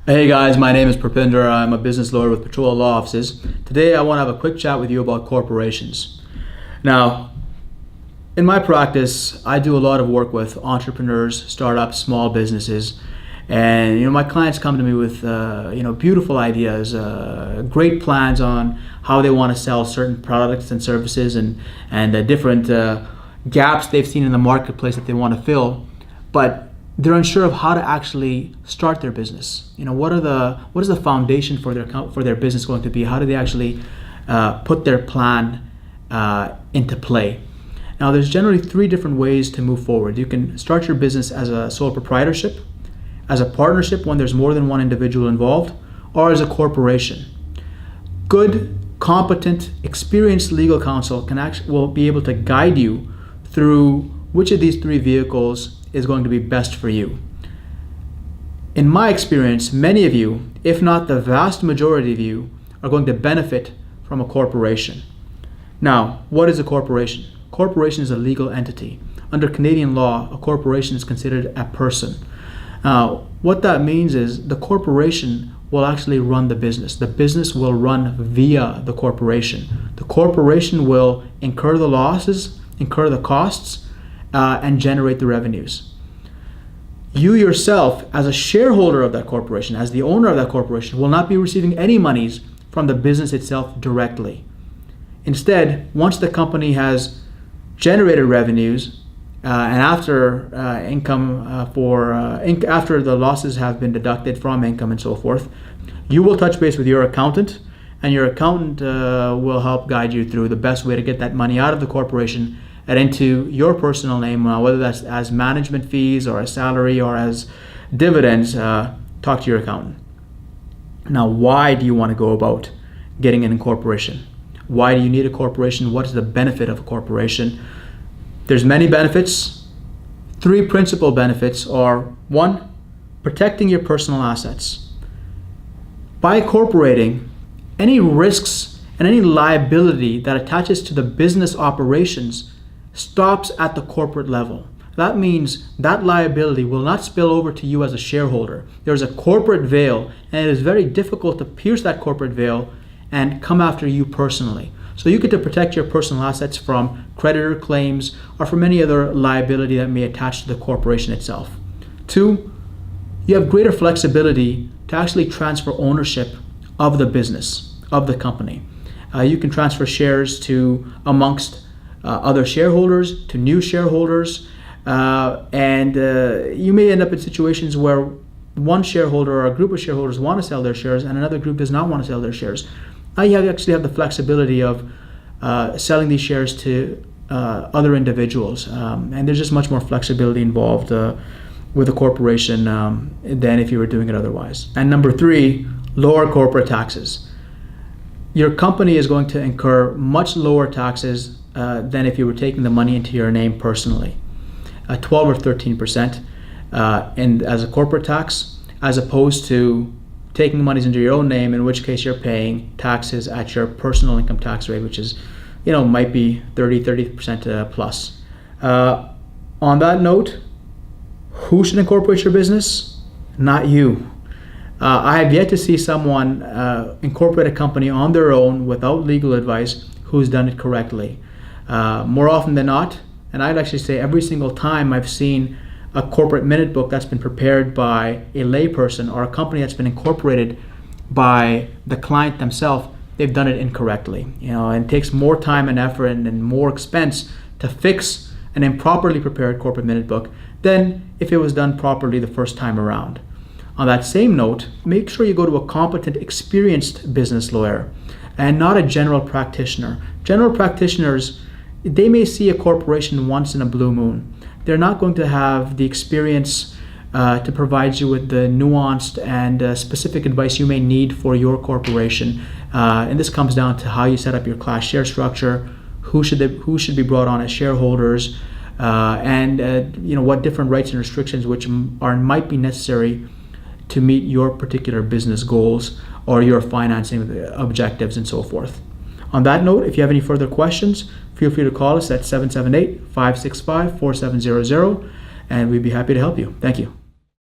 Hey guys, my name is Perpinder. I'm a business lawyer with Patrola Law offices. Today I want to have a quick chat with you about corporations. Now, in my practice, I do a lot of work with entrepreneurs, startups, small businesses, and my clients come to me with beautiful ideas, great plans on how they want to sell certain products and services, and different gaps they've seen in the marketplace that they want to fill, but they're unsure of how to actually start their business. What is the foundation for their business going to be? How do they actually put their plan into play? Now, there's generally three different ways to move forward. You can start your business as a sole proprietorship, as a partnership when there's more than one individual involved, or as a corporation. Good, competent, experienced legal counsel will be able to guide you through which of these three vehicles is going to be best for you. In my experience, many of you, if not the vast majority of you, are going to benefit from a corporation. Now, what is a corporation? Corporation is a legal entity. Under Canadian law, a corporation is considered a person. What that means is the corporation will actually run the business. The business will run via the corporation. The corporation will incur the losses, incur the costs, and generate the revenues. You yourself, as a shareholder of that corporation, as the owner of that corporation, will not be receiving any monies from the business itself directly. Instead, once the company has generated revenues, and after after the losses have been deducted from income and so forth, you will touch base with your accountant, and your accountant will help guide you through the best way to get that money out of the corporation and into your personal name, whether that's as management fees or as salary or as dividends. Talk to your accountant. Now, why do you want to go about getting an incorporation? Why do you need a corporation? What is the benefit of a corporation? There's many benefits. Three principal benefits are: one, protecting your personal assets. By incorporating, any risks and any liability that attaches to the business operations stops at the corporate level. That means that liability will not spill over to you as a shareholder. There's a corporate veil, and it is very difficult to pierce that corporate veil and come after you personally. So you get to protect your personal assets from creditor claims or from any other liability that may attach to the corporation itself. Two, you have greater flexibility to actually transfer ownership of the business, of the company. You can transfer shares to amongst other shareholders, to new shareholders, and you may end up in situations where one shareholder or a group of shareholders want to sell their shares and another group does not want to sell their shares. Now you actually have the flexibility of selling these shares to other individuals, and there's just much more flexibility involved with a corporation than if you were doing it otherwise. And number three, lower corporate taxes. Your company is going to incur much lower taxes than if you were taking the money into your name personally. 12 or 13% as a corporate tax, as opposed to taking the monies into your own name, in which case you're paying taxes at your personal income tax rate, which is, might be 30% plus. On that note, who should incorporate your business? Not you. I have yet to see someone incorporate a company on their own without legal advice who's done it correctly. More often than not, and I'd actually say every single time I've seen a corporate minute book that's been prepared by a layperson or a company that's been incorporated by the client themselves, they've done it incorrectly. And it takes more time and effort and more expense to fix an improperly prepared corporate minute book than if it was done properly the first time around. On that same note, make sure you go to a competent, experienced business lawyer and not a general practitioner. General practitioners, they may see a corporation once in a blue moon. They're not going to have the experience to provide you with the nuanced and specific advice you may need for your corporation. And this comes down to how you set up your class share structure, who should be brought on as shareholders, and what different rights and restrictions which might be necessary to meet your particular business goals or your financing objectives and so forth. On that note, if you have any further questions, feel free to call us at 778-565-4700, and we'd be happy to help you. Thank you.